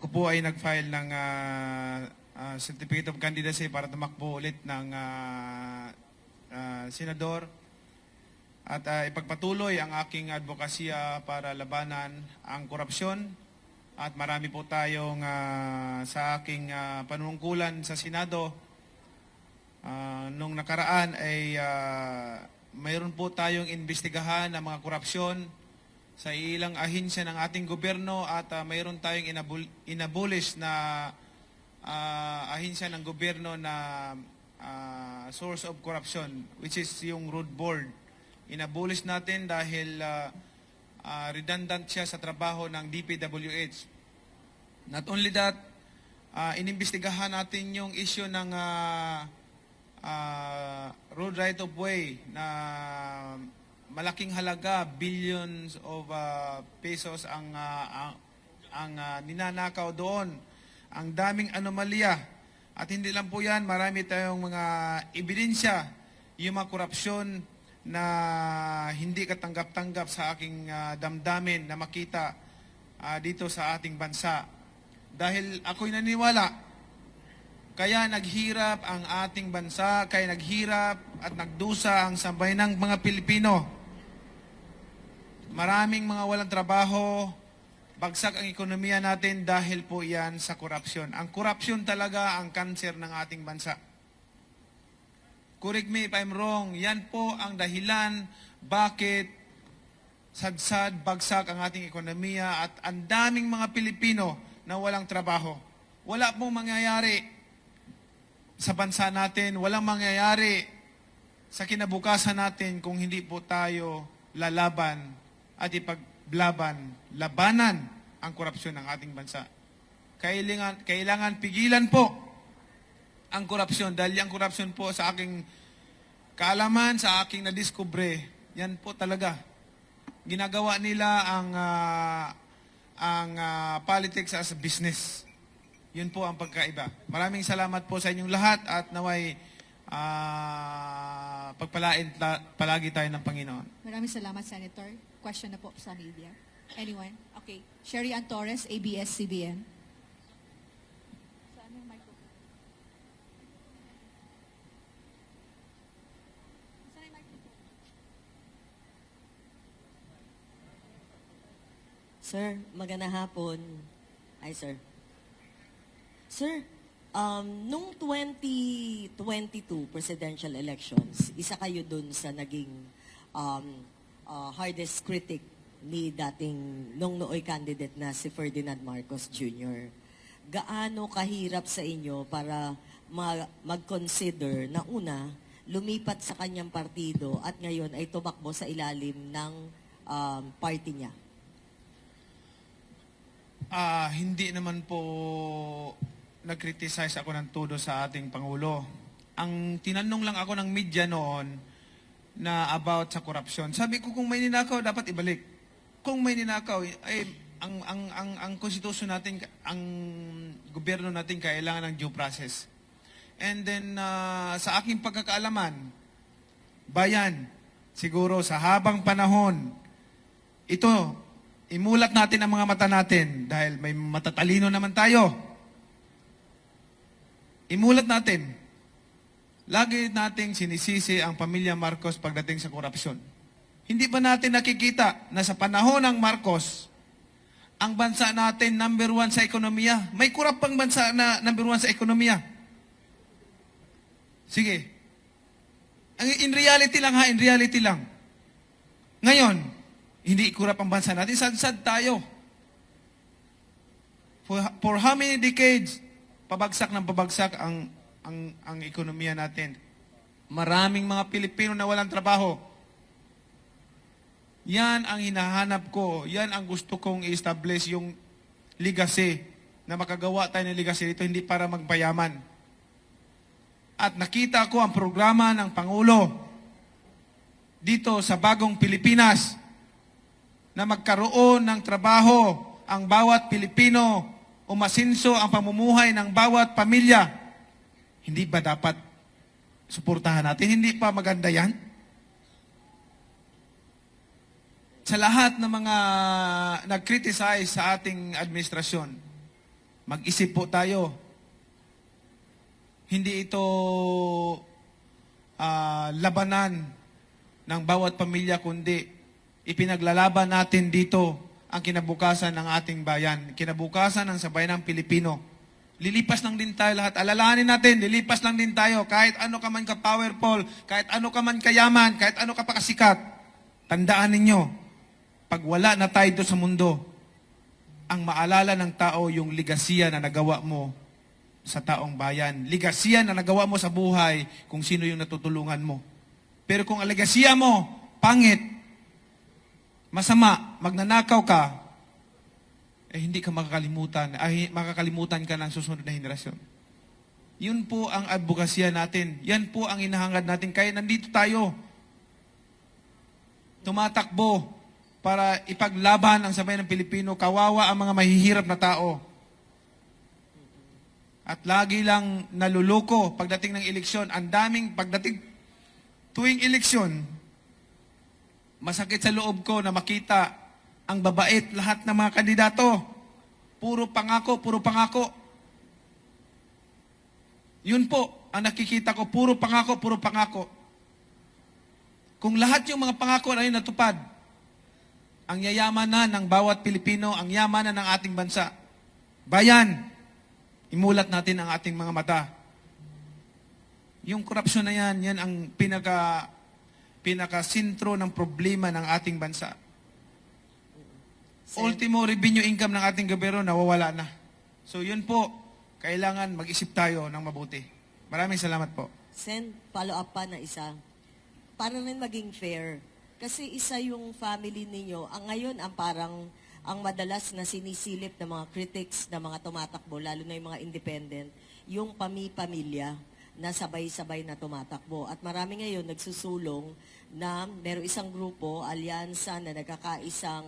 po ay nag-file ng Certificate of Candidacy para tumakbo ulit ng senador at ipagpatuloy ang aking advokasya para labanan ang korupsyon. At marami po tayong sa aking panunungkulan sa Senado nung nakaraan ay mayroon po tayong investigahan ng mga korupsyon sa ilang ahensya ng ating gobyerno at mayroon tayong inabolish na ahensya ng gobyerno na source of corruption, which is yung road board. Inabolish natin dahil redundant siya sa trabaho ng DPWH. Not only that, inimbestigahan natin yung issue ng road right of way na malaking halaga, billions of pesos ang ninanakaw doon. Ang daming anomalya. At hindi lang po yan, marami tayong mga ebidensya, yung mga korupsyon na hindi katanggap-tanggap sa aking damdamin na makita dito sa ating bansa. Dahil ako'y naniniwala, kaya naghirap ang ating bansa, kaya naghirap at nagdusa ang sambayanang mga Pilipino. Maraming mga walang trabaho, bagsak ang ekonomiya natin dahil po yan sa korupsyon. Ang korupsyon talaga ang kanser ng ating bansa. Correct me if I'm wrong, yan po ang dahilan bakit sadsad, bagsak ang ating ekonomiya at ang daming mga Pilipino na walang trabaho. Wala pong mangyayari sa bansa natin, walang mangyayari sa kinabukasan natin kung hindi po tayo lalaban at labanan ang korupsyon ng ating bansa. Kailangan pigilan po ang korupsyon dahil ang korupsyon po sa aking kaalaman, sa aking nadiskubre, yan po talaga. Ginagawa nila ang politics as a business. Yun po ang pagkaiba. Maraming salamat po sa inyong lahat at naway pagpalain palagi tayo ng Panginoon. Maraming salamat, Senator. Question na po sa media. Anyone? Okay. Sherry Ann Torres, ABS-CBN. Saan yung microphone? Saan yung microphone? Sir, magandang hapon. Hi, sir. Sir, nung 2022 presidential elections, isa kayo dun sa naging hardest critic ni dating nung nooy candidate na si Ferdinand Marcos Jr. Gaano kahirap sa inyo para mag-consider na una, lumipat sa kanyang partido at ngayon ay tumakbo sa ilalim ng party niya? Hindi naman po nag-criticize ako ng todo sa ating Pangulo. Ang tinanong lang ako ng media noon na about sa korupsyon. Sabi ko, kung may ninakaw, dapat ibalik. Kung may ninakaw, ay ang konstitusyon natin, ang gobyerno natin kailangan ng due process. And then, sa aking pagkakaalaman, bayan, siguro sa habang panahon, ito, imulat natin ang mga mata natin dahil may matatalino naman tayo. Imulat natin. Lagi nating sinisisi ang pamilya Marcos pagdating sa korupsyon. Hindi ba natin nakikita na sa panahon ng Marcos, ang bansa natin number 1 sa ekonomiya? May kurap pang bansa na number 1 sa ekonomiya. Sige. In reality lang ha, in reality lang. Ngayon, hindi kurap ang bansa natin, sad-sad tayo. For how many decades, pabagsak ng pabagsak ang ekonomiya natin. Maraming mga Pilipino na walang trabaho. Yan ang hinahanap ko. Yan ang gusto kong i-establish yung legacy. Na makagawa tayo ng legacy dito, hindi para magpayaman. At nakita ko ang programa ng Pangulo dito sa bagong Pilipinas na magkaroon ng trabaho ang bawat Pilipino, umasinso ang pamumuhay ng bawat pamilya. Hindi ba dapat suportahan natin? Hindi pa maganda yan? Sa lahat ng mga nag-criticize sa ating administrasyon, Mag-isip po tayo. Hindi ito labanan ng bawat pamilya, kundi ipinaglalaban natin dito ang kinabukasan ng ating bayan, kinabukasan ng sabayan ng Pilipino. Lilipas lang din tayo lahat. Alalahanin natin, lilipas lang din tayo. Kahit ano ka man ka-powerful, kahit ano ka man kayaman, kahit ano ka pa kasikat, tandaan ninyo, pag wala na tayo doon sa mundo, ang maalala ng tao yung ligasiya na nagawa mo sa taong bayan. Ligasiya na nagawa mo sa buhay kung sino yung natutulungan mo. Pero kung ang ligasiya mo, pangit, masama, magnanakaw ka, hindi ka makakalimutan ka ng susunod na henerasyon. Yun po ang advokasya natin. Yan po ang inahangad natin. Kaya nandito tayo, tumatakbo para ipaglaban ang sabayan ng Pilipino. Kawawa ang mga mahihirap na tao. At lagi lang naluluko pagdating ng eleksyon. Ang daming pagdating tuwing eleksyon, masakit sa loob ko na makita ang babait lahat ng mga kandidato. Puro pangako, puro pangako. Yun po ang nakikita ko, puro pangako, puro pangako. Kung lahat yung mga pangako na yun natupad, ang yayaman na ng bawat Pilipino, ang yaman na ng ating bansa. Bayan, imulat natin ang ating mga mata. Yung korupsyon na yan ang pinaka-sintro ng problema ng ating bansa. Ultimo revenue income ng ating gobyerno nawawala na. So yun po, kailangan mag-isip tayo ng mabuti. Maraming salamat po. Sen, follow up pa na isa. Para rin maging fair. Kasi isa yung family ninyo. Ngayon, ang madalas na sinisilip ng mga critics na mga tumatakbo, lalo na yung mga independent, yung pamilya na sabay-sabay na tumatakbo. At marami ngayon nagsusulong na meron isang grupo, alyansa na nagkakaisang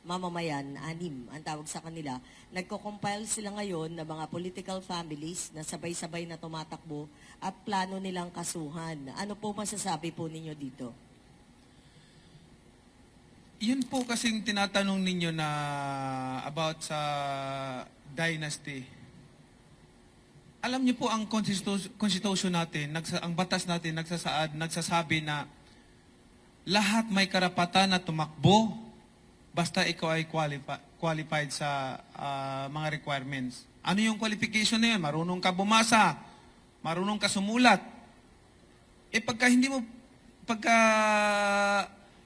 mamamayan, 6 ang tawag sa kanila. Nagko-compile sila ngayon ng mga political families na sabay-sabay na tumatakbo at plano nilang kasuhan. Ano po masasabi po ninyo dito? Yun po kasing tinatanong ninyo na about sa dynasty. Alam niyo po ang constitution natin, ang batas natin nagsasabi na lahat may karapatan na tumakbo basta ikaw ay qualified sa mga requirements. Ano yung qualification na yun? Marunong ka bumasa, marunong ka sumulat. Pagka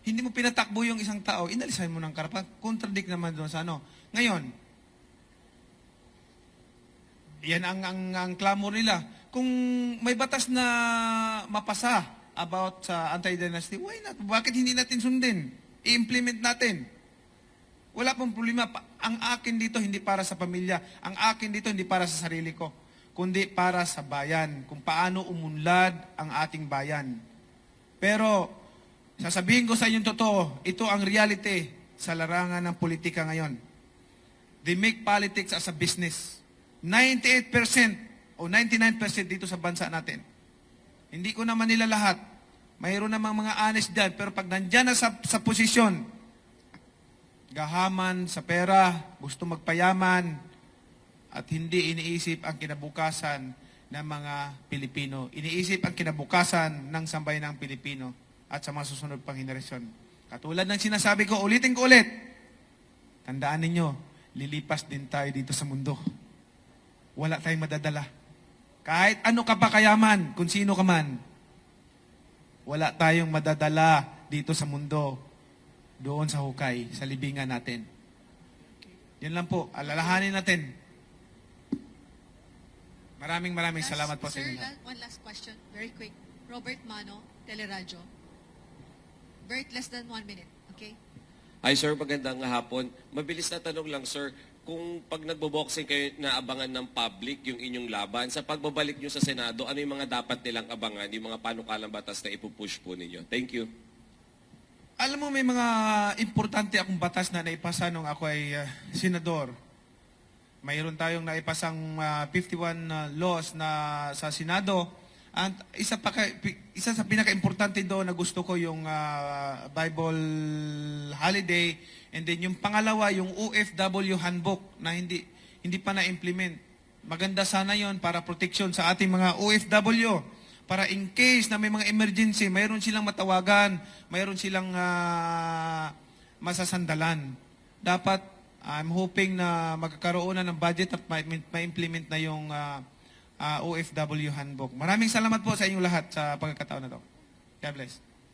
hindi mo pinatakbo yung isang tao, inalisan mo ng karapatan. Contradict naman doon sa ano. Ngayon, yan ang clamor nila. Kung may batas na mapasa about sa anti-dynasty, why not? Bakit hindi natin sundin? I-implement natin. Wala pong problema. Ang akin dito hindi para sa pamilya. Ang akin dito hindi para sa sarili ko. Kundi para sa bayan. Kung paano umunlad ang ating bayan. Pero, sasabihin ko sa inyong totoo, ito ang reality sa larangan ng politika ngayon. They make politics as a business. 98% o 99% dito sa bansa natin. Hindi ko naman nila lahat. Mayroon namang mga honest dyan. Pero pag nandyan na sa posisyon, gahaman sa pera, gusto magpayaman, at hindi iniisip ang kinabukasan ng mga Pilipino. Iniisip ang kinabukasan ng sambayan ng Pilipino at sa mga susunod pang henerasyon. Katulad ng sinasabi ko, ulitin ko ulit, tandaan ninyo, lilipas din tayo dito sa mundo. Wala tayong madadala. Kahit ano ka pa kayaman, kung sino ka man, wala tayong madadala dito sa mundo, doon sa hukay, sa libingan natin. Yan lang po, alalahanin natin. Maraming salamat po sa inyo. Sir, one last question, very quick. Robert Mano, Teleradyo. Very less than 1 minute, okay? Hi sir, magandang hapon. Mabilis na tanong lang sir, kung pag nagbo-boxing kayo, naabangan ng public yung inyong laban, sa pagbabalik nyo sa Senado, ano yung mga dapat nilang abangan, yung mga panukalang batas na ipupush po ninyo? Thank you. Alam mo, may mga importante akong batas na naipasa nung ako ay senador. Mayroon tayong naipasang 51 laws na sa Senado. At isa sa pinaka-importante doon na gusto ko yung Bible holiday, and then yung pangalawa yung OFW handbook na hindi hindi pa na-implement. Maganda sana yon para protection sa ating mga OFW. Para in case na may mga emergency, mayroon silang matawagan, mayroon silang masasandalan. Dapat, I'm hoping na magkakaroon na ng budget at ma-implement na yung OFW handbook. Maraming salamat po sa inyong lahat sa pagkakataon na to. God bless.